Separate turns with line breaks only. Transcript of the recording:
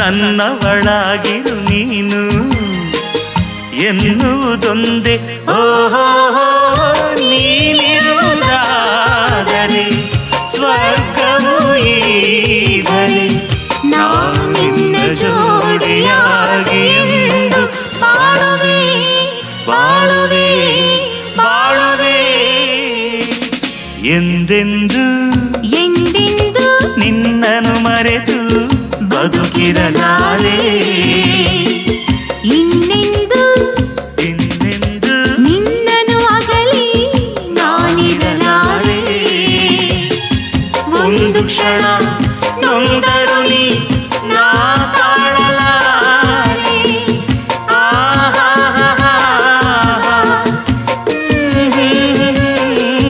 ನನ್ನವಳಾಗಿರು ನೀನು ಎನ್ನುವುದೊಂದೇ. ಓಹೋ ನೀನಿರುವುದಾದರೆ ಸ್ವರ್ಗವು ಈಗಲೇ ನಾನಿನ್ನ ಜೋಡಿಯಾಗಿ ಎಂದು ಬಾಳುವೆ ಬಾಳುವೆ ಬಾಳುವೆ ಎಂದೆಂದು
ಎಂದೆಂದು
ನಿನ್ನನು ಮರೆತು ಬದುಕಿರಲಾರೆ.
ಇನ್ನೆಂದು
ಇನ್ನೆಂದು
ನಿನ್ನನು ಅಗಲಿ ನಾನಿರಲಾರೆ.
ಒಂದು ಕ್ಷಣ